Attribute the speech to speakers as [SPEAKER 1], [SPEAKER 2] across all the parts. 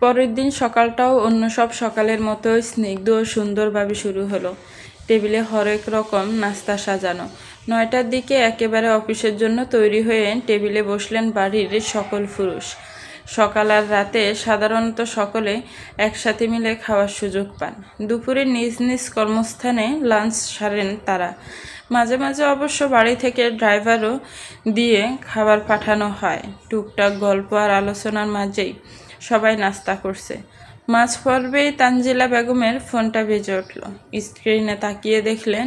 [SPEAKER 1] পরের দিন সকালটাও অন্য সব সকালের মতোই স্নিগ্ধ ও সুন্দরভাবে শুরু হলো। টেবিলে হরেক রকম নাস্তা সাজানো। 9টার দিকে একেবারে অফিসের জন্য তৈরি হয়ে টেবিলে বসলেন বাড়ির সকল পুরুষ। সকাল আর রাতে সাধারণত সকলে একসাথে মিলে খাওয়ার সুযোগ পান। দুপুরে নিজ নিজ কর্মস্থানে লাঞ্চ সারেন তারা। মাঝে মাঝে অবশ্য বাড়ি থেকে ড্রাইভারও দিয়ে খাবার পাঠানো হয়। টুকটাক গল্প আর আলোচনার মাঝেই সবাই নাস্তা করছে। মাঝ পর্বেই তানজিলা বেগমের ফোনটা বেজে উঠল। স্ক্রিনে তাকিয়ে দেখলেন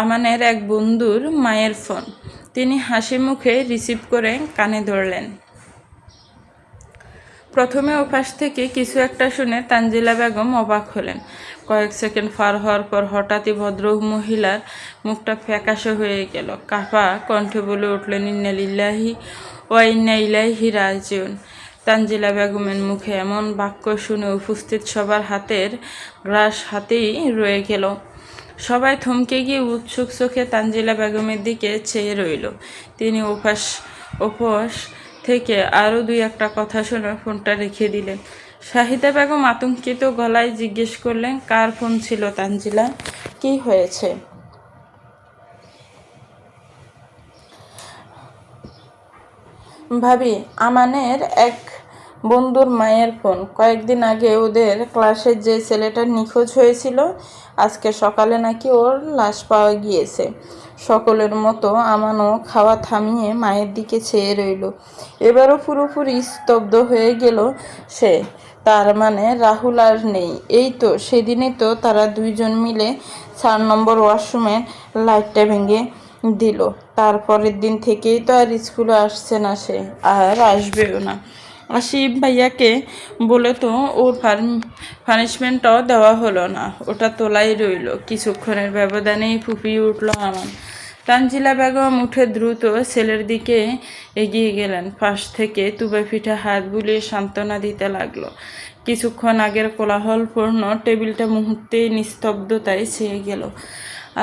[SPEAKER 1] আমানের এক বন্ধুর মায়ের ফোন। তিনি হাসি মুখে রিসিভ করে কানে ধরলেন। প্রথমে ওপাশ থেকে কিছু একটা শুনে তানজিলা বেগম অবাক হলেন। কয়েক সেকেন্ড পার হওয়ার পর হঠাৎই ভদ্র মহিলার মুখটা ফ্যাকাশে হয়ে গেল। কাঁপা কণ্ঠে বলে উঠলেন, ইন্না লিল্লাহি ওয়া ইন্না ইলাইহি রাজিউন। তানজিলা বেগমের মুখে এমন বাক্য শুনে উপস্থিত সবার হাতের গ্রাস হাতেই রয়ে গেল। সবাই থমকে গিয়ে উৎসুক চোখে তানজিলা বেগমের দিকে চেয়ে রইল। তিনি ওপাশ থেকে আরও 2-1টা কথা শুনে ফোনটা রেখে দিলেন। শাহিদা বেগম আতঙ্কিত গলায় জিজ্ঞেস করলেন, কার ফোন ছিল তানজিলা? কি হয়েছে? ভাবি, আমানের এক বন্ধুর মায়ের ফোন। কয়েকদিন আগে ওদের ক্লাসের যে ছেলেটা নিখোঁজ হয়েছিল, আজকে সকালে নাকি ওর লাশ পাওয়া গিয়েছে। সকলের মতো আমানও খাওয়া থামিয়ে মায়ের দিকে চেয়ে রইল। এবারও পুরোপুরি স্তব্ধ হয়ে গেল সে। তার মানে রাহুল আর নেই। এই তো সেদিনই তো তারা দুইজন মিলে 4 নম্বর ওয়াশরুমের লাইটটা ভেঙে দিল। তারপরের দিন থেকেই তো আর স্কুলে আসছে না সে, আর আসবেও না। আসিফ ভাইয়াকে বলে তো ওর পানিশমেন্টটাও দেওয়া হলো না, ওটা তোলাই রইল। কিছুক্ষণের ব্যবধানেই ফুপিয়ে উঠল আমান। তানজিলা বেগম উঠে দ্রুত ছেলের দিকে এগিয়ে গেলেন। পাশ থেকে তুবে পিঠে হাত বুলিয়ে সান্ত্বনা দিতে লাগলো। কিছুক্ষণ আগের কোলাহলপূর্ণ টেবিলটা মুহূর্তেই নিস্তব্ধতায় ছেয়ে গেল।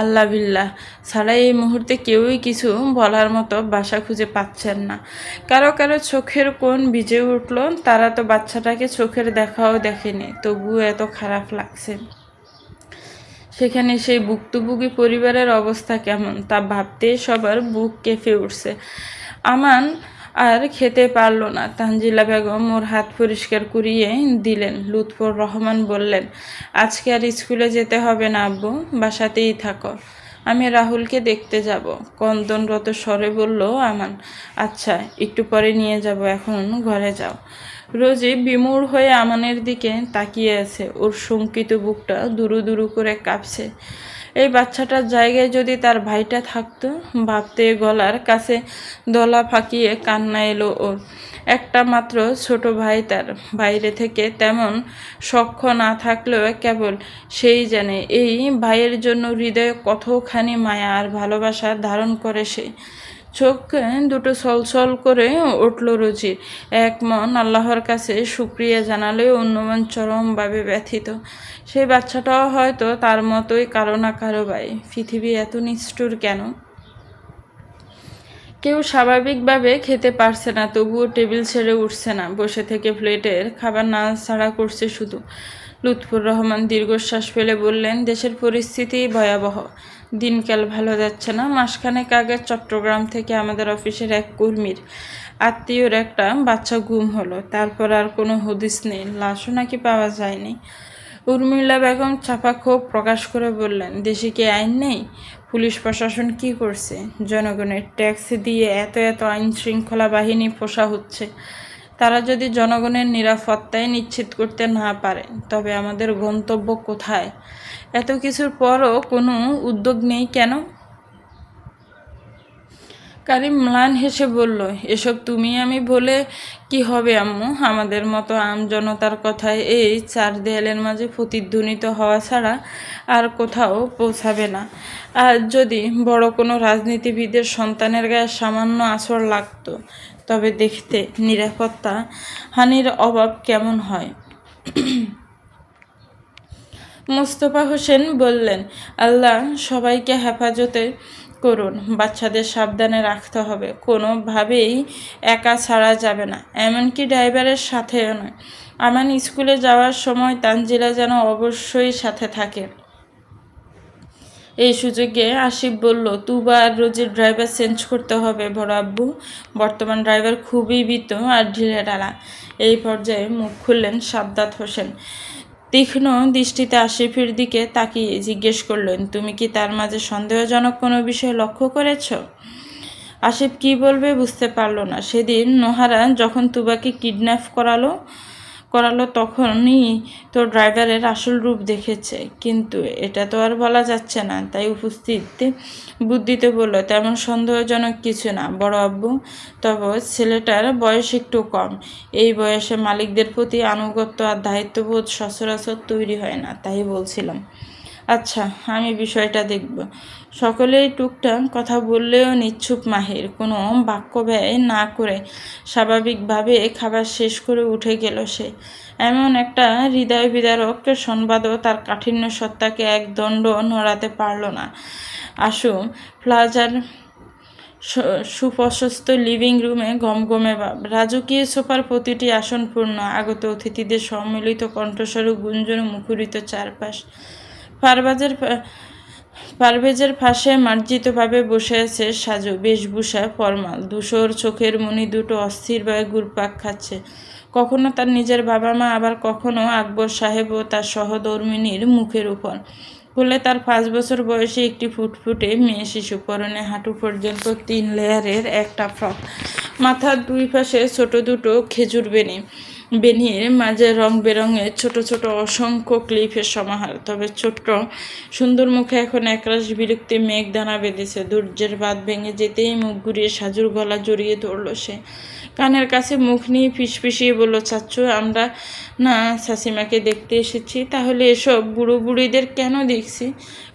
[SPEAKER 1] আল্লাহ বিল্লাহ ছাড়া এই মুহূর্তে কেউই কিছু বলার মতো ভাষা খুঁজে পাচ্ছেন না। কারো কারো চোখের কোণ ভিজে উঠল। তারা তো বাচ্চাটাকে চোখের দেখাও দেখেনি, তবুও এত খারাপ লাগছে। সেখানে সেই ভুক্তভোগী পরিবারের অবস্থা কেমন তা ভাবতেই সবার বুক কেঁপে উঠছে। আমান আর খেতে পারল না। তানজিলা বেগম ওর হাত পরিষ্কার করিয়ে দিলেন। লুৎফর রহমান বললেন, আজকে আর স্কুলে যেতে হবে না আব্বু, বাসাতেই থাকো, আমি রাহুলকে দেখতে যাব। কন্দনরত স্বরে বলল আমান। আচ্ছা, একটু পরে নিয়ে যাব, এখন ঘরে যাও। রোজি বিমূঢ় হয়ে আমানের দিকে তাকিয়ে আছে। ওর শঙ্কিত বুকটা দুরু দুরু করে কাঁপছে। এই বাচ্চাটার জায়গায় যদি তার ভাইটা থাকতো, ভাবতে গলার কাছে দলা ফাঁকিয়ে কান্না এলো ওর। একটা মাত্র ছোট ভাই তার। বাইরে থেকে তেমন সখ্য না থাকলেও কেবল সেই জানে এই ভাইয়ের জন্য হৃদয়ে কতখানি মায়া আর ভালোবাসা ধারণ করে সে। চোখ দুটো ছলছল করে উঠল রোজির। এক মন আল্লাহর কাছে শুকরিয়া জানালেও অন্য মন চরমভাবে ব্যথিত। সেই বাচ্চাটাও হয়তো তার মতোই কারো না কারো ভাই। পৃথিবী এত নিষ্ঠুর কেন? কেউ স্বাভাবিকভাবে খেতে পারছে না, তবুও টেবিল ছেড়ে উঠছে না। বসে থেকে প্লেটের খাবার নাড়াচাড়া করছে শুধু। লুৎফর রহমান দীর্ঘশ্বাস ফেলে বললেন, দেশের পরিস্থিতি ভয়াবহ, দিনকাল ভালো যাচ্ছে না। মাসখানেক আগে চট্টগ্রাম থেকে আমাদের অফিসের এক কর্মীর আত্মীয়র একটা বাচ্চা গুম হলো। তারপর আর কোনো হদিস নেই, লাশও নাকি পাওয়া যায়নি। উর্মিলা বেগম চাপা ক্ষোভ প্রকাশ করে বললেন, দেশে কি আইন নেই? পুলিশ প্রশাসন কি করছে? জনগণের ট্যাক্স দিয়ে এত এত আইন শৃঙ্খলা বাহিনী পোষা হচ্ছে। তারা যদি জনগণের নিরাপত্তায় নিশ্চিত করতে না পারে, তবে আমাদের গন্তব্য কোথায়? এত কিছুর পরও কোনো উদ্যোগ নেই কেন? কারিম ম্লান হেসে বলল, এসব তুমি আমি বলে কি হবে আম্মু? আমাদের মতো আমজনতার কথায় এই 4 দেয়ালের মাঝে প্রতিধ্বনিত হওয়া ছাড়া আর কোথাও পৌঁছাবে না। আর যদি বড় কোনো রাজনীতিবিদের সন্তানের গায়ে সামান্য আঁচড় লাগতো, তবে দেখতে নিরাপত্তা হানির অভাব কেমন হয়। মোস্তফা হোসেন বললেন, আল্লাহ সবাইকে হেফাজতে করুন। বাচ্চাদের সাবধানে রাখতে হবে, কোনোভাবেই একা ছাড়া যাবে না, এমনকি ড্রাইভারের সাথেও নয়। আমান স্কুলে যাওয়ার সময় তানজিলা যেন অবশ্যই সাথে থাকে। এই সুযোগে আসিফ বলল, তুবা আর রোজির ড্রাইভার চেঞ্জ করতে হবে বড় আব্বু। বর্তমান ড্রাইভার খুবই ভীত আর ঢিলেঢালা। এই পর্যায়ে মুখ খুললেন সাদ্দাত হোসেন। তীক্ষ্ণ দৃষ্টিতে আসিফের দিকে তাকিয়ে জিজ্ঞেস করলেন, তুমি কি তার মাঝে সন্দেহজনক কোনো বিষয় লক্ষ্য করেছ? আসিফ কি বলবে বুঝতে পারল না। সেদিন নোহারা যখন তুবাকে কিডন্যাপ করালো তখনই তো ড্রাইভারের আসল রূপ দেখেছে, কিন্তু এটা তো আর বলা যাচ্ছে না। তাই উপস্থিত বুদ্ধিতে বলল, তেমন সন্দেহজনক কিছু না বড় আব্বু, তবে ছেলেটার বয়স একটু কম। এই বয়সে মালিকদের প্রতি আনুগত্য আর দায়িত্ববোধ সচরাচর তৈরি হয় না, তাই বলছিলাম। আচ্ছা, আমি বিষয়টা দেখব। সকলেই টুকটাক কথা বললেও নিচ্ছুপ মাহির কোনো বাক্য ব্যয় না করে স্বাভাবিকভাবে খাবার শেষ করে উঠে গেল সে। এমন একটা হৃদয় বিদারক সংবাদও তার কাঠিন্য সত্তাকে এক দণ্ড নড়াতে পারল না। আশু প্লাজার সুপ্রশস্ত লিভিং রুমে গমগমে ভাব। রাজকীয় সোফার প্রতিটি আসন পূর্ণ। আগত অতিথিদের সম্মিলিত কণ্ঠস্বর গুঞ্জনে মুখরিত চারপাশ। পারভেজের পাশে মার্জিতভাবে বসে আছে সাজু, বেশভূষা ফরমাল, ধূসর চোখের মণি দুটো অস্থিরভাবে ঘুরপাক খাচ্ছে, কখনো তার নিজের বাবা মা, আবার কখনো আকবর সাহেব ও তার সহধর্মিণীর মুখের উপর। হলে তার 5 বছর বয়সী একটি ফুটফুটে মেয়ে শিশু, পরনে হাঁটু পর্যন্ত 3 লেয়ারের একটা ফ্রক, মাথার দুই পাশে ছোট দুটো খেজুর বেনির মাঝে রং বেরঙের ছোট ছোট অসংখ্য ক্লিপের সমাহার। তবে ছোট্ট সুন্দর মুখে এখন একরাশ বিরক্তি মেঘ দানা বেঁধেছে। ধৈর্যের বাঁধ ভেঙে যেতেই মুখ ঘুরিয়ে সাজুর গলা জড়িয়ে ধরল সে। কানের কাছে মুখ নিয়ে ফিসফিসিয়ে বলল, চাচ্চু, আমরা না শাসিমাকে দেখতে এসেছি। তাহলে এসব বুড়ো বুড়িদের কেন দেখছি?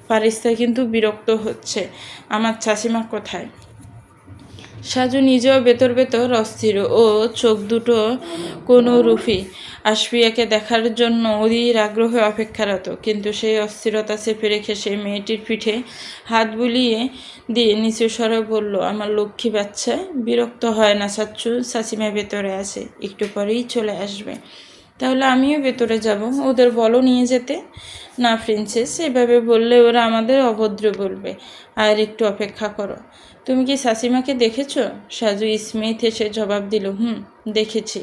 [SPEAKER 1] ফারিস্তা কিন্তু বিরক্ত হচ্ছে। আমার শাসিমা কোথায়? সাজু নিজেও ভেতর ভেতর অস্থির, ও চোখ দুটো কোনো রুফি আশফিয়াকে দেখার জন্য অধীর আগ্রহে অপেক্ষারত। কিন্তু সেই অস্থিরতা চেপে রেখে সে মেয়েটির পিঠে হাত বুলিয়ে দিয়ে নিচু স্বরে বলল, আমার লক্ষ্মী বাচ্চা, বিরক্ত হয় না চাচ্চু, শাসিমা ভেতরে আছে, একটু পরেই চলে আসবে। তাহলে আমিও ভেতরে যাব, ওদের বলো নিয়ে যেতে। না প্রিন্সেস, এভাবে বললে ওরা আমাদের অভদ্র বলবে। আর একটু অপেক্ষা করো। তুমি কি শাসিমাকে দেখেছ? সাজু স্মিথ এসে জবাব দিল, দেখেছি।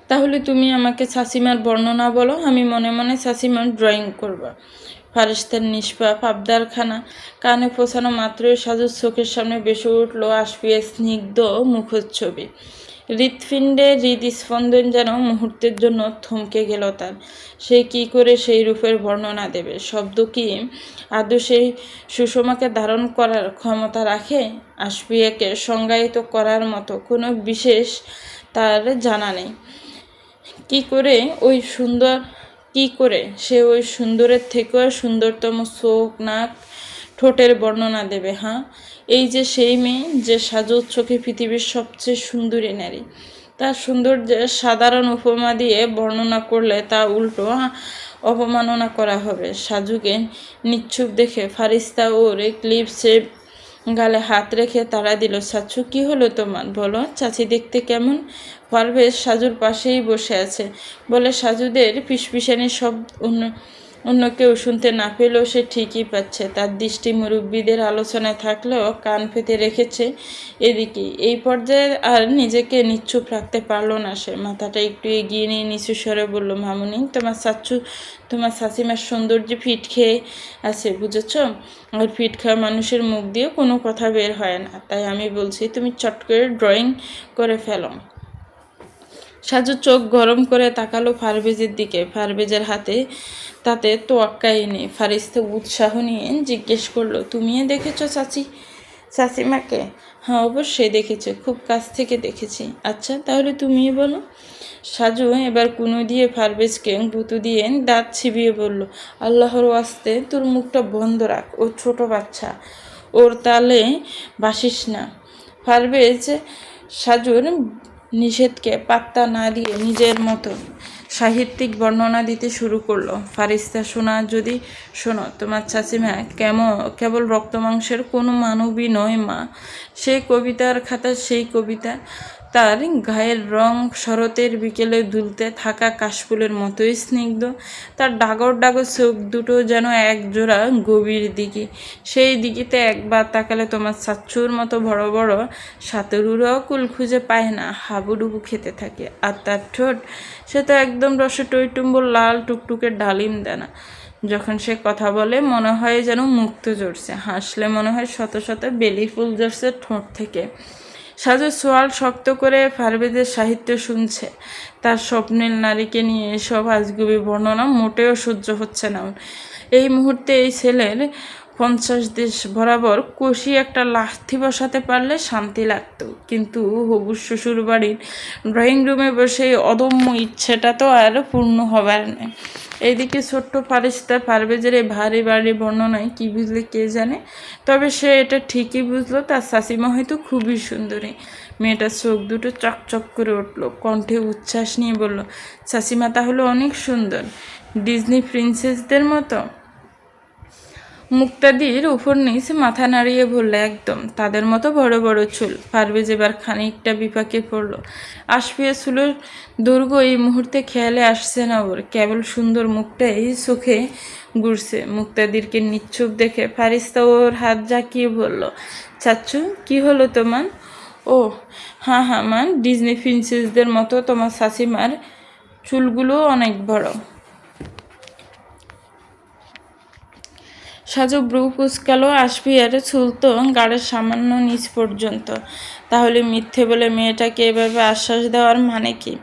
[SPEAKER 1] তাহলে তুমি আমাকে শাসিমার বর্ণনা বলো, আমি মনে মনে শাসিমার ড্রয়িং করব। ফারিস্তার নিষ্পাপ আবদারখানা কানে পৌঁছানো মাত্রই সাজুর চোখের সামনে বেসে উঠল আসফিয়ার স্নিগ্ধ মুখচ্ছবি। হৃৎপিণ্ডে হৃদস্পন্দন যেন মুহূর্তের জন্য থমকে গেল তার। সে কি করে সেই রূপের বর্ণনা দেবে? শব্দ কি আদৌ সেই সুষমাকে ধারণ করার ক্ষমতা রাখে? আসফিয়াকে সংজ্ঞায়িত করার মতো কোনো বিশেষ তার জানা নেই। কি করে সে ওই সুন্দরের থেকেও সুন্দরতম চোখ, নাক, ঠোঁটের বর্ণনা দেবে? এই যে সেই মেয়ে, যে সাজুর চোখে পৃথিবীর সবচেয়ে সুন্দরী নারী, তার সৌন্দর্যের সাধারণ উপমা দিয়ে বর্ণনা করলে তা উল্টো অপমাননা করা হবে। সাজুকে নিচ্ছুপ দেখে ফারিস্তা ওর ক্লিপসে গালে হাত রেখে তাড়া দিল, চাচ্চু, কি হলো তোমার? বলো, চাচি দেখতে কেমন? পারভেজ সাজুর পাশেই বসে আছে বলে সাজুদের ফিসফিসানি সব অন্য কেউ শুনতে না পেলেও সে ঠিকই পাচ্ছে। তার দৃষ্টি মুরব্বীদের আলোচনায় থাকলেও কান পেতে রেখেছে এদিকে। এই পর্যায়ে আর নিজেকে নিচ্ছুপ রাখতে পারল না সে। মাথাটা একটু এগিয়ে নিয়ে নিচু স্বরে বলল, মামুনি, তোমার চাচ্চু তোমার শাসিমার সৌন্দর্যে ফিট খেয়ে আছে, বুঝেছ? আর ফিট খাওয়া মানুষের মুখ দিয়ে কোনো কথা বের হয় না। তাই আমি বলছি, তুমি চট করে ড্রয়িং করে ফেলো। সাজু চোখ গরম করে তাকালো পারভেজের দিকে। পারভেজের হাতে তাতে তোয়াক্কাই নেই। ফারিস্তা উৎসাহ নিয়ে জিজ্ঞেস করলো, তুমিও দেখেছ চাচিমাকে? হ্যাঁ, অবশ্যই দেখেছি, খুব কাছ থেকে দেখেছি। আচ্ছা, তাহলে তুমিই বলো। সাজু এবার কুনু দিয়ে পারভেজকে গুঁতো দিয়ে দাঁত ছিবিয়ে বলল, আল্লাহর ওয়াস্তে তোর মুখটা বন্ধ রাখ, ও ছোট বাচ্চা, ওর তালে বাসিস না। পারভেজ সাজুর নিষেধকে পাত্তা না দিয়ে নিজের মতো সাহিত্যিক বর্ণনা দিতে শুরু করলো। ফারিস্তা, শোনো, তোমার চাচিমা কেবল রক্তমাংসের কোনো মানবী নয় মা। সেই কবিতার খাতা, সেই কবিতা তার গায়ের রং শরতের বিকেলে দুলতে থাকা কাশফুলের মতোই স্নিগ্ধ। তার ডাগর ডাগর চোখ দুটো যেন একজোড়া গভীর দিঘি। সেই দিঘিতে একবার তাকালে তোমার চাচ্চুর মতো বড় বড় সাঁতারুরাও কুল খুঁজে পায় না, হাবুডুবু খেতে থাকে। আর তার ঠোঁট, সে তো একদম রসে টইটুম্বর লাল টুকটুকে ডালিম দানা। যখন সে কথা বলে মনে হয় যেন মুক্ত ঝরছে, হাসলে মনে হয় শত শত বেলি ফুল ঝরছে ঠোঁট থেকে। সাজু সোয়াল শক্ত করে পারভেজের সাহিত্য শুনছে। তার স্বপ্নের নারীকে নিয়ে এসব আজগুবি বর্ণনা মোটেও সহ্য হচ্ছে না। এই মুহূর্তে এই ছেলের 50 দেশ বরাবর কষি একটা লাথি বসাতে পারলে শান্তি লাগতো, কিন্তু হবু শ্বশুর বাড়ির ড্রয়িং রুমে বসে অদম্য ইচ্ছেটা তো আর পূর্ণ হবার নেই। এইদিকে ছোট্ট ফারিস্তা পারভেজের এই ভারী ভারী বর্ণনায় কী বুঝলে কে জানে, তবে সে এটা ঠিকই বুঝলো তার শাশুমা হয়তো খুবই সুন্দরী। মেয়েটার চোখ দুটো চকচক করে উঠল, কণ্ঠে উচ্ছ্বাস নিয়ে বলল, শাশুমা তাহলে অনেক সুন্দর, ডিজনি প্রিন্সেসদের মতো? মুক্তাদির উপর নিচ মাথা নাড়িয়ে বললে, একদম তাদের মতো বড় বড় চুল। পারভেজ এবার খানিকটা বিপাকে পড়ল। আসফিয়া চুলের দৈর্ঘ্য এই মুহূর্তে খেয়ালে আসছে না ওর, কেবল সুন্দর মুখটাই চোখে ঘুরছে। মুক্তাদিরকে নিচ্ছুপ দেখে ফারিস্তা ওর হাত জাকিয়ে বলল, চাচ্চু কি হলো তোমার? ও হ্যাঁ হ্যাঁ মান, ডিজনি প্রিন্সেসদের মতো তোমার শাশুমার চুলগুলো অনেক বড়। সাজু ব্রু কুচকালো। আসফিয়ার চুল তো গাড়ের সামান্য নিচ পর্যন্ত। তাহলে মিথ্যে বলে মেয়েটাকে এভাবে আশ্বাস দেওয়ার মানে কি?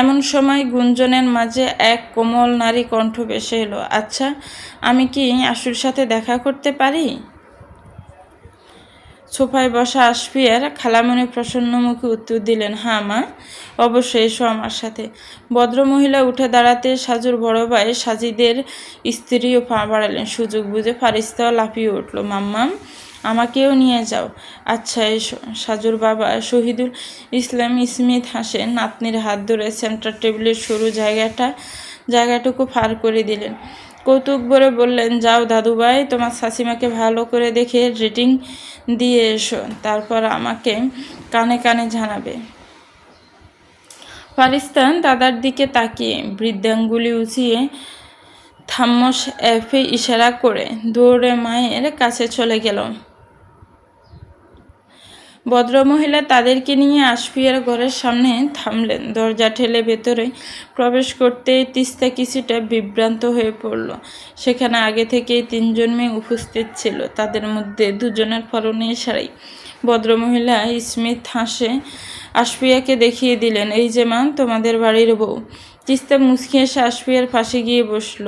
[SPEAKER 1] এমন সময় গুঞ্জনের মাঝে এক কোমল নারী কণ্ঠ ভেসে এলো, আচ্ছা আমি কি আশুর সাথে দেখা করতে পারি? সোফায় বসা আসফিয়ার খালামণি প্রসন্ন মুখে উত্তর দিলেন, হ্যাঁ মা, অবশ্যই এসো আমার সাথে। ভদ্রমহিলা উঠে দাঁড়াতে সাজুর বড় ভাই সাজিদের স্ত্রীও পা বাড়ালেন। সুযোগ বুঝে ফারিস্তাও লাফিয়ে উঠল, মাম্মাম আমাকেও নিয়ে যাও। আচ্ছা এসো। সাজুর বাবা শহীদুল ইসলাম স্মিথ হাসে নাতনির হাত ধরে সেন্টার টেবিলের সরু জায়গাটুকু পার করে দিলেন। কৌতুক ভরে বললেন, যাও দাদুভাই, তোমার শাশুমাকে ভালো করে দেখে রেটিং দিয়ে এসো, তারপর আমাকে কানে কানে জানাবে। ফারিস্তান দাদার দিকে তাকিয়ে বৃদ্ধাঙ্গুলি উঁচিয়ে থাম্মস এফে ইশারা করে দৌড়ে মায়ের কাছে চলে গেল। ভদ্রমহিলা তাদেরকে নিয়ে আসফিয়ার ঘরের সামনে থামলেন। দরজা ঠেলে ভেতরে প্রবেশ করতেই তিস্তা কিছুটা বিভ্রান্ত হয়ে পড়ল। সেখানে আগে থেকেই 3 জন মেয়ে উপস্থিত ছিল, তাদের মধ্যে 2 জনের পরনে শাড়ি। ভদ্রমহিলা স্মিথ হাসে আসফিয়াকে দেখিয়ে দিলেন, এই যে মা, তোমাদের বাড়ির বউ। তিস্তা মুচকি এসে আসফিয়ার পাশে গিয়ে বসল।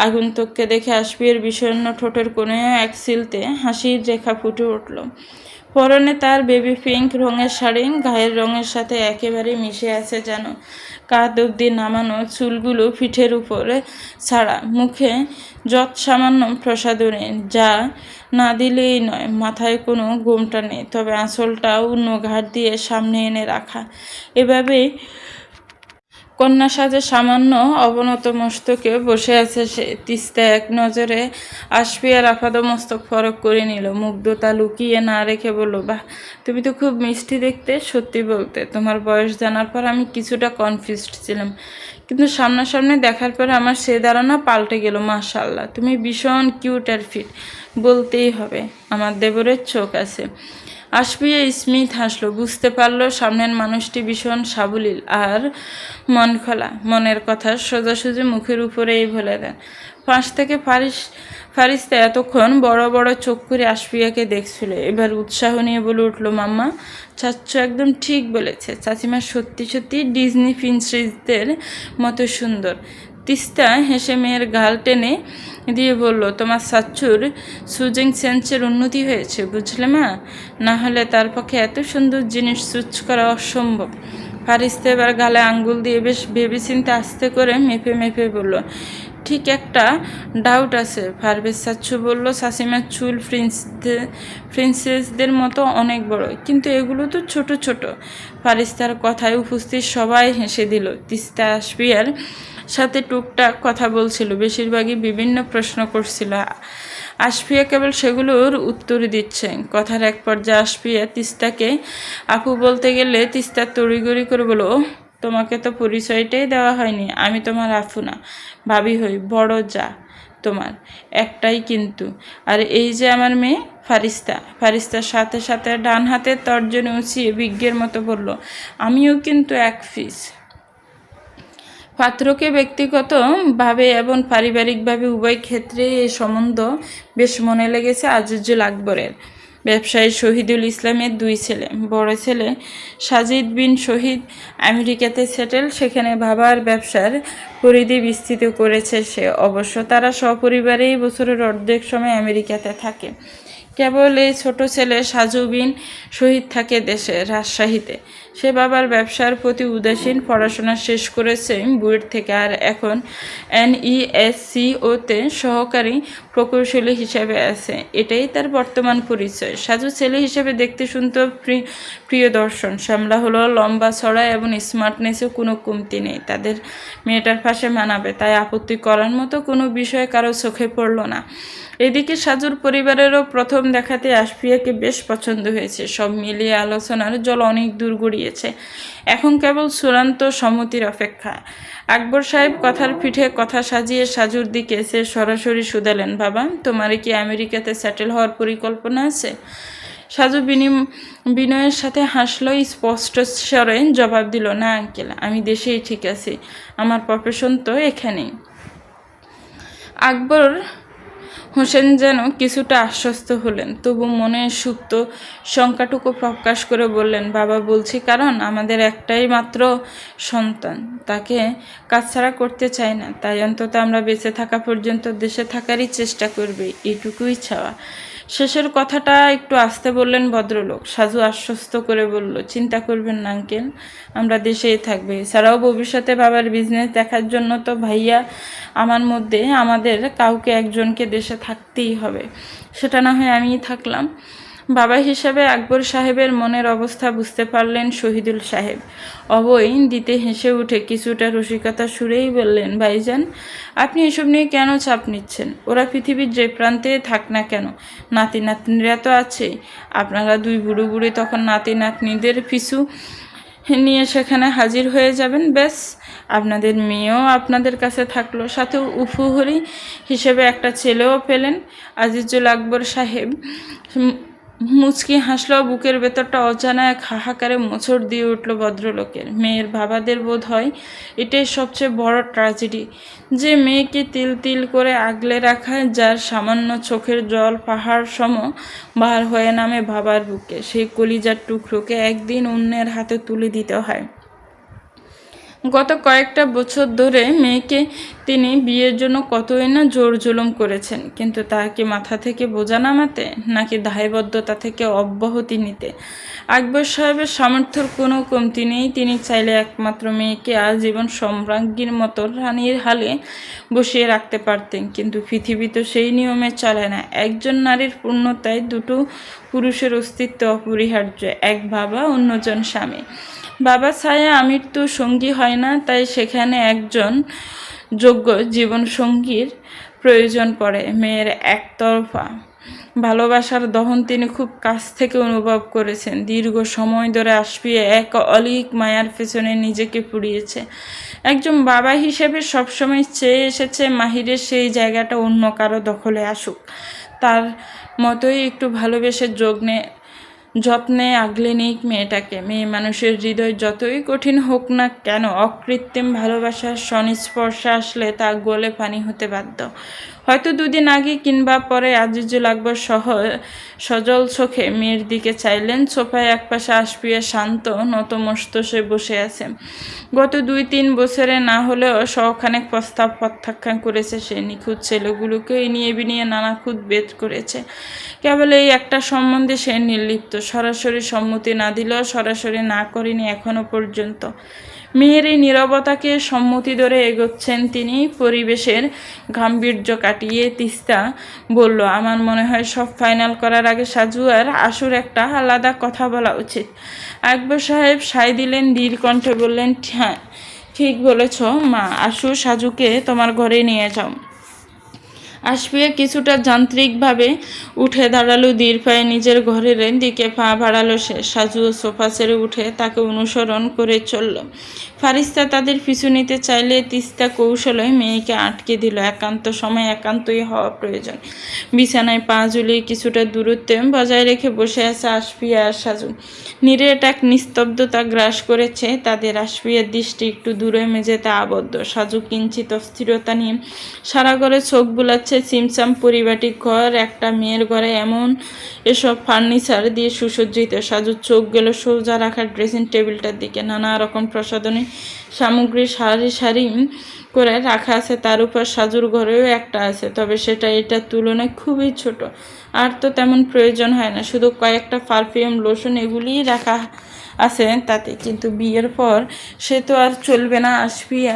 [SPEAKER 1] আগন্তুককে দেখে আসফিয়ার বিষণ্ণ ঠোঁটের কোণে এক সিলতে হাসির রেখা ফুটে উঠল। পরনে তার বেবি পিঙ্ক রঙের শাড়ি গায়ের রঙের সাথে একেবারে মিশে আছে যেন। কাঁধ অবধি নামানো চুলগুলো পিঠের উপরে ছাড়া, মুখে যৎ সামান্য প্রসাধনী, যা না দিলেই নয়। মাথায় কোনো গোমটা নেই, তবে আঁচলটা অন্য ঘাট দিয়ে সামনে এনে রাখা। এভাবেই কন্যা সাজে সামান্য অবনত মস্তকে বসে আছে সে। তিস্তা এক নজরে আসফিয়ার আপাদমস্তক ফরক করে নিল, মুগ্ধতা লুকিয়ে না রেখে বলল, বাহ, তুমি তো খুব মিষ্টি দেখতে। সত্যি বলতে তোমার বয়স জানার পর আমি কিছুটা কনফিউজড ছিলাম, কিন্তু সামনাসামনি দেখার পর আমার সে ধারণা পাল্টে গেল। মাশাআল্লাহ, তুমি ভীষণ কিউট আর ফিট, বলতেই হবে আমার দেবরের চোখ আছে। আসফিয়া স্মিথ হাসল, বুঝতে পারল সামনের মানুষটি ভীষণ সাবলীল আর মন খোলা। মনের কথা সোজাসুজি মুখের উপরেই বলে দেন। পাশ থেকে ফারিস্তা এতক্ষণ বড় বড় চোখ করে আসফিয়াকে দেখছিল, এবার উৎসাহ নিয়ে বলে উঠল, মাম্মা, চাচ্চু একদম ঠিক বলেছে, চাচিমা সত্যি সত্যি ডিজনি প্রিন্সেসদের মতো সুন্দর। তিস্তা হেসে মেয়ের গাল টেনে দিয়ে বলল, তোমার চাচ্চুর সুজিং সেন্সের উন্নতি হয়েছে, বুঝলে মা, না হলে তার পক্ষে এত সুন্দর জিনিস চুজ করা অসম্ভব। ফারিস্তা এবার গালে আঙ্গুল দিয়ে বেশ ভেবেচিন্তে আস্তে করে মেপে মেপে বলল, ঠিক একটা ডাউট আছে। পারভেজ চাচ্চু বলল, শাশুমার চুল প্রিন্সেসদের মতো অনেক বড়, কিন্তু এগুলো তো ছোট ছোট। ফারিস্তার কথায় উপস্থিত সবাই হেসে দিল। তিস্তা আসফিয়ার সাথে টুকটাক কথা বলছিল, বেশিরভাগই বিভিন্ন প্রশ্ন করছিল। আশফিয়া কেবল সেগুলোর উত্তর দিচ্ছে। কথার এক পর্যায়ে আশফিয়া তিস্তাকে আপু বলতে গেলে তিস্তা তড়িগড়ি করে বলো, তোমাকে তো পরিচয়টাই দেওয়া হয়নি। আমি তোমার আপু না, ভাবি হই, বড় যা তোমার, একটাই কিন্তু। আর এই যে আমার মেয়ে ফারিস্তা। ফারিস্তার সাথে সাথে ডান হাতের তর্জনী উঁচিয়ে বিজ্ঞের মতো বলল, আমিও কিন্তু এক ফিস। পাত্রকে ব্যক্তিগতভাবে এবং পারিবারিকভাবে উভয় ক্ষেত্রে এই সম্বন্ধ বেশ মনে লেগেছে আজিজুল আকবরের। ব্যবসায়ী শহীদুল ইসলামের দুই ছেলে, বড় ছেলে সাজিদ বিন শহীদ আমেরিকাতে সেটেল, সেখানে বাবার ব্যবসার পরিধি বিস্তৃত করেছে সে। অবশ্য তারা সপরিবারেই বছরের অর্ধেক সময় আমেরিকাতে থাকে। কেবল এই ছোট ছেলে সাজু বিন শহীদ থাকে দেশে, রাজশাহীতে। সে বাবার ব্যবসার প্রতি উদাসীন, পড়াশোনা শেষ করেছে বুয়েট থেকে, আর এখন NESCOতে সহকারী প্রকৌশলী হিসেবে আছে। এটাই তার বর্তমান পরিচয়। সাজু ছেলে হিসেবে দেখতে শুনতে প্রিয় দর্শন, শ্যামলা হলো লম্বা ছড়া এবং স্মার্টনেসেও কোনো কমতি নেই। তাদের মেয়েটার পাশে মানাবে, তাই আপত্তি করার মতো কোনো বিষয় কারো চোখে পড়ল না। এদিকে সাজুর পরিবারেরও প্রথম দেখাতে আশফিয়াকে বেশ পছন্দ হয়েছে। সব মিলিয়ে আলোচনার জল অনেক দূর গড়িয়েছে। এখন কেবল চূড়ান্ত সম্মতির অপেক্ষা। আকবর সাহেব কথার পিঠে কথা সাজিয়ে সাজুর দিকে এসে সরাসরি শুধালেন, বাবা, তোমার কি আমেরিকাতে সেটেল হওয়ার পরিকল্পনা আছে? সাজু বিনয়ের সাথে হাসল, স্পষ্ট স্বরে জবাব দিল, না আঙ্কেল, আমি দেশেই ঠিক আছি, আমার প্রফেশন তো এখানেই। আকবর হোসেন যেন কিছুটা আশ্বস্ত হলেন, তবু মনে সুপ্ত শঙ্কাটুকু প্রকাশ করে বললেন, বাবা, বলছি কারণ আমাদের একটাই মাত্র সন্তান, তাকে কাছছাড়া করতে চাই না, তাই অন্তত আমরা বেঁচে থাকা পর্যন্ত দেশে থাকারই চেষ্টা করবে, এইটুকুই চাওয়া। শেষের কথাটা একটু আস্তে বললেন ভদ্রলোক। সাজু আশ্বস্ত করে বলল, চিন্তা করবেন না আঙ্কেল, আমরা দেশেই থাকবে। এছাড়াও ভবিষ্যতে বাবার বিজনেস দেখার জন্য তো ভাইয়া আমার মধ্যে আমাদের কাউকে একজনকে দেশে থাকতেই হবে, সেটা না হয় আমিই থাকলাম। বাবা হিসাবে আকবর সাহেবের মনের অবস্থা বুঝতে পারলেন শহীদুল সাহেব। অভয় দিতে হেসে উঠে কিছুটা রসিকতা সুরেই বললেন, ভাইজান, আপনি এসব নিয়ে কেন চাপ নিচ্ছেন? ওরা পৃথিবীর যে প্রান্তে থাক না কেন, নাতি নাতনিরা তো আছেই। আপনারা দুই বুড়ো বুড়ি তখন নাতি নাতনিদের পিছু নিয়ে সেখানে হাজির হয়ে যাবেন, ব্যাস, আপনাদের মেয়েও আপনাদের কাছে থাকলো, সাথে উফুহরি হিসেবে একটা ছেলেও পেলেন। আজিজুল আকবর সাহেব মুচকি হাসলো, বুকের ভেতরটা অজানা এক হাহাকারে মোচড় দিয়ে উঠল ভদ্রলোকের। মেয়ের বাবাদের বোধ হয় এটাই সবচেয়ে বড় ট্র্যাজেডি, যে মেয়েকে তিল তিল করে আগলে রাখায়, যার সামান্য চোখের জল পাহাড় সম বার হয়ে নামে বাবার বুকে, সেই কলিজার টুকরোকে একদিন অন্যের হাতে তুলে দিতে হয়। গত কয়েকটা বছর ধরে মেয়েকে তিনি বিয়ের জন্য কতই না জোর জুলুম করেছেন, কিন্তু তাকে মাথা থেকে বোঝা নামাতে, নাকি দায়বদ্ধতা থেকে অব্যাহতি নিতে? আকবর সাহেবের সামর্থ্যের কোনো কমতি নেই। তিনি চাইলে একমাত্র মেয়েকে আজীবন সম্রাজ্ঞীর মতো রানীর হালে বসিয়ে রাখতে পারতেন, কিন্তু পৃথিবী তো সেই নিয়মে চলে না। একজন নারীর পূর্ণতায় দুটো পুরুষের অস্তিত্ব অপরিহার্য, এক বাবা, অন্যজন স্বামী। বাবা ছায়া আমৃত্যু সঙ্গী হয় না, তাই সেখানে একজন যোগ্য জীবনসঙ্গীর প্রয়োজন পড়ে। মেয়ের একতরফা ভালোবাসার দহন তিনি খুব কাছ থেকে অনুভব করেছেন। দীর্ঘ সময় ধরে আশফিয়া এক অলীক মায়ার পেছনে নিজেকে পুড়িয়েছে। একজন বাবা হিসেবে সবসময় চেয়ে এসেছে মাহিরের সেই জায়গাটা অন্য কারো দখলে আসুক, তার মতোই একটু ভালোবেসে যত্নে আগলে নিক মেয়েটাকে। মেয়ে মানুষের হৃদয় যতই কঠিন হোক না কেন, অকৃত্রিম ভালোবাসার সংস্পর্শে আসলে তা গলে পানি হতে বাধ্য। হয়তো দুদিন আগে কিংবা পরে আজিজুল আকবর সজল চোখে মেয়ের দিকে চাইলেন। সোফায় একপাশে আশফিয়া শান্ত নত মস্তকে বসে আছে। গত 2-3 বছরে না হলেও শখানেক প্রস্তাব প্রত্যাখ্যান করেছে সে। নিখুঁত ছেলেগুলোকে নিয়ে বিনিয়ে নানা খুঁত বেদ করেছে। কেবল এই একটা সম্বন্ধে সে নির্লিপ্ত, সরাসরি সম্মতি না দিলেও সরাসরি না করেনি এখনো পর্যন্ত। মেয়ের এই নীরবতাকে সম্মতি ধরে এগোচ্ছেন তিনি। পরিবেশের গাম্ভীর্য কাটিয়ে তিস্তা বলল, আমার মনে হয় সব ফাইনাল করার আগে সাজু আর আশুর একটা আলাদা কথা বলা উচিত। আকবর সাহেব সায় দিলেন, ধীর কণ্ঠে বললেন, হ্যাঁ, ঠিক বলেছ মা, আশু সাজুকে তোমার ঘরে নিয়ে যাও। আশফিয়া কিছুটা যান্ত্রিকভাবে উঠে দাঁড়ালো, ধীর পায়ে নিজের ঘরের দিকে পা বাড়ালো সে। সাজু সোফা ছেড়ে উঠে তাকে অনুসরণ করে চলল। ফারিস্তা তাদের পিছু নিতে চাইলে তিস্তা কৌশলে মেয়েকে আটকে দিল। একান্ত সময় একান্তই হওয়া প্রয়োজন। বিছানায় পা ঝুলিয়ে কিছুটা দূরত্বে বজায় রেখে বসে আছে আশফিয়া আর সাজু। নিরেট এক নিস্তব্ধতা গ্রাস করেছে তাদের। আশফিয়ার দৃষ্টি একটু দূরে মেঝেতে আবদ্ধ। সাজু কিঞ্চিত অস্থিরতা নিয়ে সারা ঘরে চোখ বুলাচ্ছে। সিমসাম পরিবাটি ঘর, একটা মেয়ের ঘরে এমন এসব ফার্নিচার দিয়ে সুসজ্জিত। সাজুর চোখ গেল সোজা রাখা ড্রেসিং টেবিলটার দিকে। নানা রকম প্রসাধনী সামগ্রী সারি সারি করে রাখা আছে। তার উপর সাজুর ঘরেও একটা আছে, তবে সেটা এটার তুলনায় খুবই ছোট। আর তো তেমন প্রয়োজন হয় না, শুধু কয়েকটা পারফিউম, লোশন এগুলিই রাখা আছে তাতে। কিন্তু বিয়ের পর সে তো আর চলবে না। আশফিয়া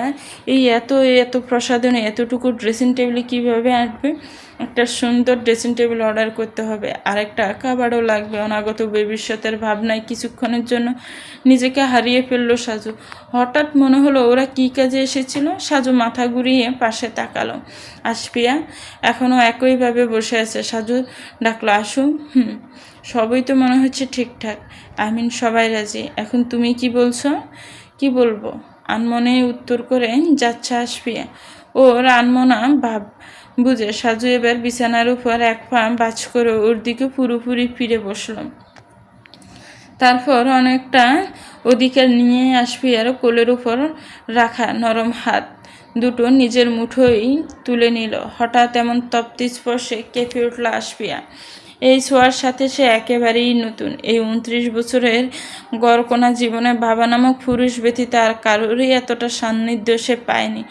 [SPEAKER 1] এই এত এত প্রসাধনী এতটুকু ড্রেসিং টেবিলে কীভাবে আঁটবে? একটা সুন্দর ড্রেসিং টেবিল অর্ডার করতে হবে, আর একটা কাবারও লাগবে। অনাগত ভবিষ্যতের ভাবনায় কিছুক্ষণের জন্য নিজেকে হারিয়ে ফেলল সাজু। হঠাৎ মনে হলো ওরা কী কাজে এসেছিল। সাজু মাথা ঘুরিয়ে পাশে তাকালো। আশফিয়া এখনও একইভাবে বসে আছে। সাজু ডাকলো, আসু। সবই তো মনে হচ্ছে ঠিকঠাক। আমিন সবাই রাজি। এখন তুমি কি বলছো? কি বলবো? আনমনে উত্তর করে যাচ্ছে আশফিয়া। ওর আনমনা ভাব বুঝে সাজু এবার বিছানার উপর এক পা বাজ করে ওর দিকে পুরোপুরি ফিরে বসল। তারপর অনেকটা অধিকার নিয়ে আশফিয়ার কোলের উপর রাখা নরম হাত দুটো নিজের মুঠোয় তুলে নিল। হঠাৎ এমন তপ্তি স্পর্শে কেঁপে উঠল আশফিয়া। এই ছোঁয়ার সাথে সে একেবারেই নতুন। এই 29 বছরের গড়কণা জীবনে বাবা নামক পুরুষ ব্যতীত আর কারোরই এতটা সান্নিধ্য সে পায়নি।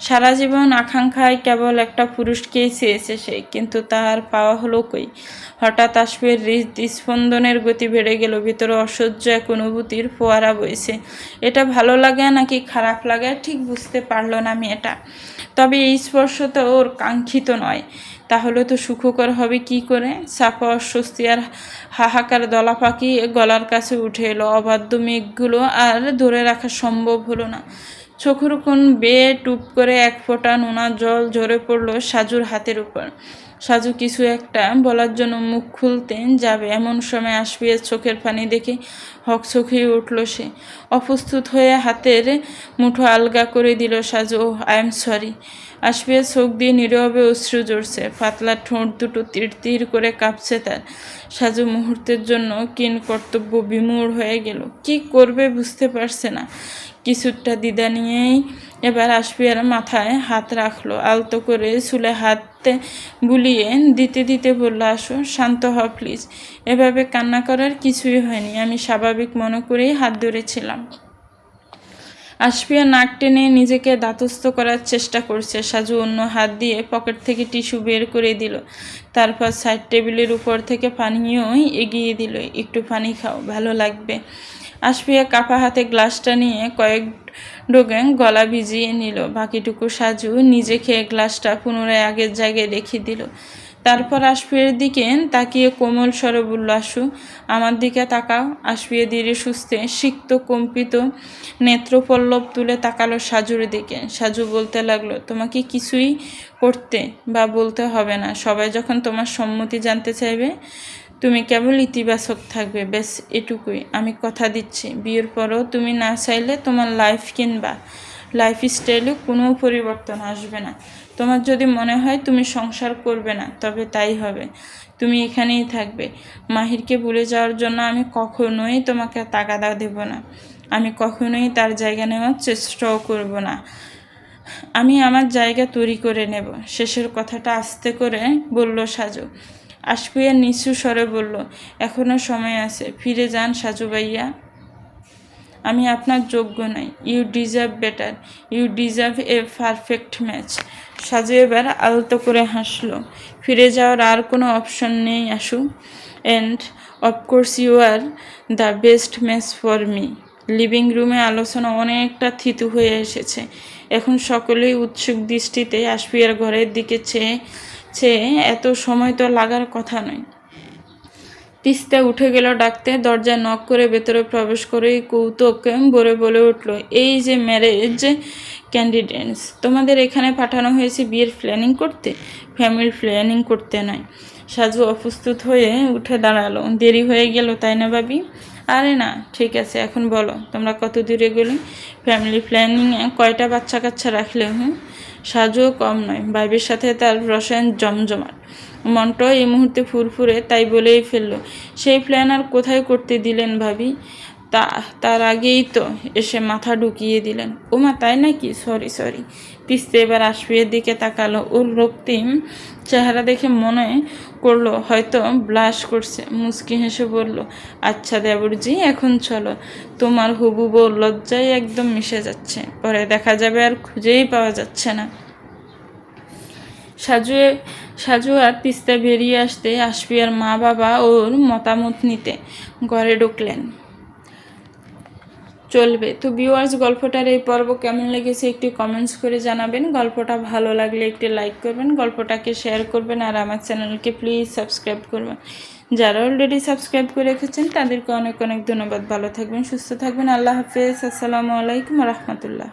[SPEAKER 1] সারা জীবন আকাঙ্ক্ষায় কেবল একটা পুরুষকেই চেয়েছে সে, কিন্তু তার পাওয়া হলো কই? হঠাৎ আশফিয়ার হৃদস্পন্দনের গতি বেড়ে গেল। ভিতরে অসহ্য এক অনুভূতির ফোয়ারা বইছে। এটা ভালো লাগে নাকি খারাপ লাগে ঠিক বুঝতে পারল না মেয়েটা। তবে এই স্পর্শ তো ওর কাঙ্ক্ষিত নয়। তাহলে তো সুখকর হবে কি করে? চাপা অস্বস্তি আর হাহাকার দলা পাখি গলার কাছে উঠে এলো। অবাধ্য মেঘগুলো আর ধরে রাখা সম্ভব হলো না। চোখের কোণ বেয়ে টুপ করে এক ফোঁটা নোনা জল ঝরে পড়ল সাজুর হাতের উপর। সাজু কিছু একটা বলার জন্য মুখ খুলতে যাবে, এমন সময় আশফিয়ার চোখের পানি দেখে হকচকিয়ে উঠল সে। অপ্রস্তুত হয়ে হাতের মুঠো আলগা করে দিল সাজু। I am sorry. আশফিয়ার চোখ দিয়ে নীরবে অশ্রু ঝরছে। পাতলা ঠোঁট দুটো তীর তীর করে কাঁপছে তার। সাজু মুহূর্তের জন্য কিন কর্তব্য বিমূঢ় হয়ে গেল। কি করবে বুঝতে পারছে না। কিছুটা দ্বিধা নিয়েই এবার আশফিয়ার মাথায় হাত রাখলো। আলতো করে চুলে হাত বুলিয়ে দিতে দিতে বলল, আসো, শান্ত হও প্লিজ। এভাবে কান্না করার কিছুই হয়নি। আমি স্বাভাবিক মনে করেই হাত ধরেছিলাম। আশফিয়া নাক টেনে নিজেকে ধাতস্থ করার চেষ্টা করছে। সাজু অন্য হাত দিয়ে পকেট থেকে টিস্যু বের করে দিল। তারপর সাইড টেবিলের উপর থেকে পানিও এগিয়ে দিল। একটু পানি খাও, ভালো লাগবে। আশফিয়া কাপা হাতে গ্লাসটা নিয়ে কয়েক ডোগে গলা ভিজিয়ে নিল। বাকিটুকু সাজু নিজে খেয়ে গ্লাসটা পুনরায় আগের জায়গায় রেখে দিল। তারপর আশফিয়ার দিকে তাকিয়ে কোমল স্বরে বলল, আসু, আমার দিকে তাকাও। আশফিয়া ধীরে সুস্থে সিক্ত কম্পিত নেত্রপল্লব তুলে তাকালো সাজুর দিকে। সাজু বলতে লাগলো, তোমাকে কিছুই করতে বা বলতে হবে না। সবাই যখন তোমার সম্মতি জানতে চাইবে তুমি কেবল ইতিবাচক থাকবে, ব্যাস এটুকুই। আমি কথা দিচ্ছি, বিয়ের পরও তুমি না চাইলে তোমার লাইফ কিংবা লাইফস্টাইলে কোনো পরিবর্তন আসবে না। তোমার যদি মনে হয় তুমি সংসার করবে না, তবে তাই হবে। তুমি এখানেই থাকবে। মাহিরকে ভুলে যাওয়ার জন্য আমি কখনোই তোমাকে তাগাদা দেব না। আমি কখনোই তার জায়গা নেওয়ার চেষ্টাও করব না। আমি আমার জায়গা তৈরি করে নেব। শেষের কথাটা আস্তে করে বলল সাজু। আশফিয়া নিচু স্বরে বলল, এখনও সময় আছে, ফিরে যান সাজু ভাইয়া। আমি আপনার যোগ্য নই। You deserve better. You deserve a perfect match. Saju এবার আলতো করে হাসলো। ফিরে যাওয়ার আর কোনো অপশন নেই Asu. And of course you are the best match for me. Living রুমে আলোচনা অনেকটা থিতু হয়ে এসেছে। এখন সকলেই উৎসুক দৃষ্টিতে আশফিয়ার ঘরের দিকে চেয়ে এত সময় তো লাগার কথা নয়। তিস্তা উঠে গেল ডাকতে। দরজায় নক করে ভেতরে প্রবেশ করেই কৌতুক ভরে বলে উঠল, এই যে ম্যারেজ ক্যান্ডিডেটস, তোমাদের এখানে পাঠানো হয়েছে বিয়ের প্ল্যানিং করতে, ফ্যামিলি প্ল্যানিং করতে নয়। সাজু অপ্রস্তুত হয়ে উঠে দাঁড়ালো। দেরি হয়ে গেল তাই না ভাবি? আরে না, ঠিক আছে, এখন বলো তোমরা কত দূরে গেলে? ফ্যামিলি প্ল্যানিংয়ে কয়টা বাচ্চা কাচ্চা রাখলে? সাজুও কম নয়, ভাবির সাথে তার রসায়ন জমজমাট। মনটাও এই মুহূর্তে ফুরফুরে, তাই বলেই ফেললো, সেই প্ল্যান আর কোথায় করতে দিলেন ভাবি? তার আগেই তো এসে মাথা ঢুকিয়ে দিলেন। ওমা তাই নাকি? সরি। পিস্তে এবার আশফিয়ের দিকে তাকালো। ওর রক্তিম চেহারা দেখে মনে করলো হয়তো ব্লাশ করছে। মুচকি হেসে বলল, আচ্ছা দেবরজি, এখন চলো। তোমার হবু বউ লজ্জায় একদম মিশে যাচ্ছে, পরে দেখা যাবে আর খুঁজেই পাওয়া যাচ্ছে না। সাজু আর তিস্তা বেরিয়ে আসতে আশফিয়ার মা বাবা ওর মতামত নিতে ঘরে ঢুকলেন। চলবে তো ভিউয়ার্স, গল্পটার এই পর্ব কেমন লেগেছে একটু কমেন্টস করে জানাবেন। গল্পটা ভালো লাগলে একটি লাইক করবেন, গল্পটাকে শেয়ার করবেন, আর আমার চ্যানেলকে প্লিজ সাবস্ক্রাইব করবেন। যারা অলরেডি সাবস্ক্রাইব করে রেখেছেন তাদেরকে অনেক অনেক ধন্যবাদ। ভালো থাকবেন, সুস্থ থাকবেন। আল্লাহ হাফেজ। আসসালামু আলাইকুম রহমতুল্লাহ।